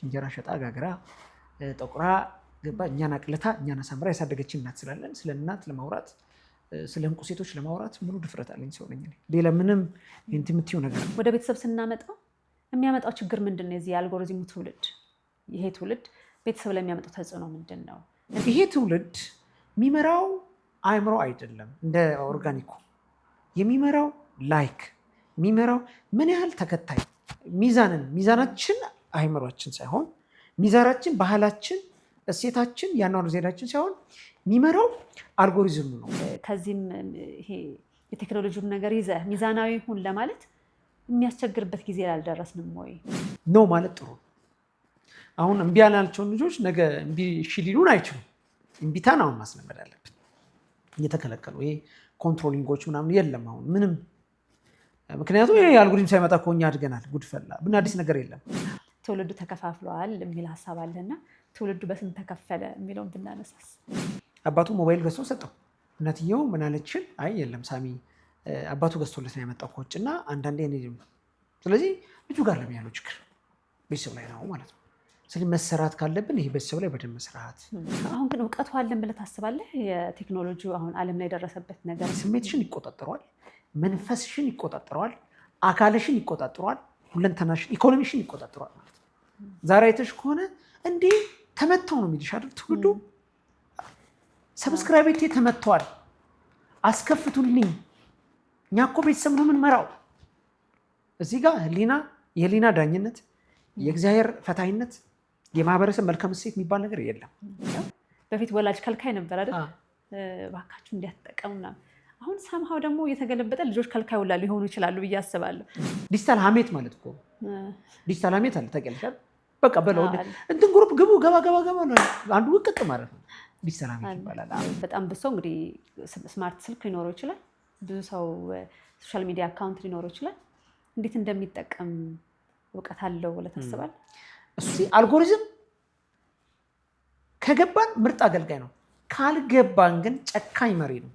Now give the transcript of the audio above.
እንጀራ ሸጣ ጋግራ ጠቁራ ገባ እኛን አቅልታ እኛን አሳምራ ያሳደገችን እናት ስላለን ስለ እናት ለማውራት ስለ እንቁ ሴቶች ለማውራት ሙሉ ድፍረት አለኝ ሰው ነኝ። ሌላ ምንም ኢንቲሚቲው ነገር ወደ ቤተሰብ ስናመጣው የሚያመጣው ችግር ምንድን ነው? የዚህ የአልጎሪዝሙ ትውልድ ይሄ ትውልድ ቤተሰብ ላይ የሚያመጣው ተጽዕኖ ምንድን ነው? ይሄ ትውልድ የሚመራው አእምሮ አይደለም። እንደ ኦርጋኒኩ የሚመራው ላይክ የሚመራው ምን ያህል ተከታይ ሚዛናችን አእምሯችን ሳይሆን ሚዛናችን ባህላችን፣ እሴታችን፣ ያኗኗር ዘይቤያችን ሳይሆን የሚመራው አልጎሪዝሙ ነው። ከዚህም ይሄ የቴክኖሎጂውን ነገር ይዘህ ሚዛናዊ ሁን ለማለት የሚያስቸግርበት ጊዜ አልደረስንም ወይ? ኖ ማለት ጥሩ። አሁን እምቢ ያልናቸውን ልጆች ነገ እምቢ እሺ ሊሉን አይችሉም። እምቢታን አሁን ማስለመድ አለብን። እየተከለከሉ ይሄ ኮንትሮሊንጎች ምናምን የለም አሁን ምንም። ምክንያቱም ይሄ አልጎሪዝም ሳይመጣ እኮ እኛ አድገናል። ጉድፈላ ምን አዲስ ነገር የለም። ትውልዱ ተከፋፍሏል የሚል ሀሳብ አለና ትውልዱ በስንት ተከፈለ የሚለውን ብናነሳስ? አባቱ ሞባይል ገዝቶ ሰጠው። እናትየው ምን አለችን? አይ የለም ሳሚ አባቱ ገዝቶለት ነው ያመጣው ከውጭ እና አንዳንዴ ስለዚህ ልጁ ጋር ለምን ያለው ችግር ቤተሰብ ላይ ነው ማለት ነው። ስለዚህ መሰራት ካለብን ይሄ ቤተሰብ ላይ በደንብ መስራት። አሁን ግን እውቀቱ አለን ብለህ ታስባለህ? የቴክኖሎጂ አሁን ዓለም ላይ የደረሰበት ነገር ስሜትሽን ይቆጣጠረዋል፣ መንፈስሽን ይቆጣጠረዋል፣ አካልሽን ይቆጣጠረዋል፣ ሁለንተናሽን ኢኮኖሚሽን ይቆጣጠረዋል ማለት ነው። ዛሬ አይተሽ ከሆነ እንዴ ተመተው ነው የሚልሽ አይደል? ትውልዱ ሰብስክራይቤቴ ተመተዋል አስከፍቱልኝ። እኛ እኮ ቤተሰብ ነው የምንመራው። እዚህ ጋር የህሊና ዳኝነት፣ የእግዚአብሔር ፈታይነት፣ የማህበረሰብ መልካም እሴት የሚባል ነገር የለም። በፊት ወላጅ ከልካይ ነበር አይደል? እባካችሁ እንዲያትጠቀሙና አሁን ሳምሃው ደግሞ እየተገለበጠ ልጆች ከልካይ ውላ ሊሆኑ ይችላሉ ብዬ አስባለሁ። ዲጂታል ሀሜት ማለት እኮ ዲጂታል ሀሜት አለ ታውቂያለሽ? በቃ በለው እንትን ግሩፕ ግቡ ገባ አንዱ ውቅጥ ማለት ነው። ዲጂታል ሀሜት ይባላል። በጣም ብዙ ሰው እንግዲህ ስማርት ስልክ ሊኖረው ይችላል። ብዙ ሰው ሶሻል ሚዲያ አካውንት ሊኖረው ይችላል። እንዴት እንደሚጠቀም እውቀት አለው ብለህ ታስባለህ? እሱ አልጎሪዝም ከገባን ምርጥ አገልጋይ ነው፣ ካልገባን ግን ጨካኝ መሪ ነው።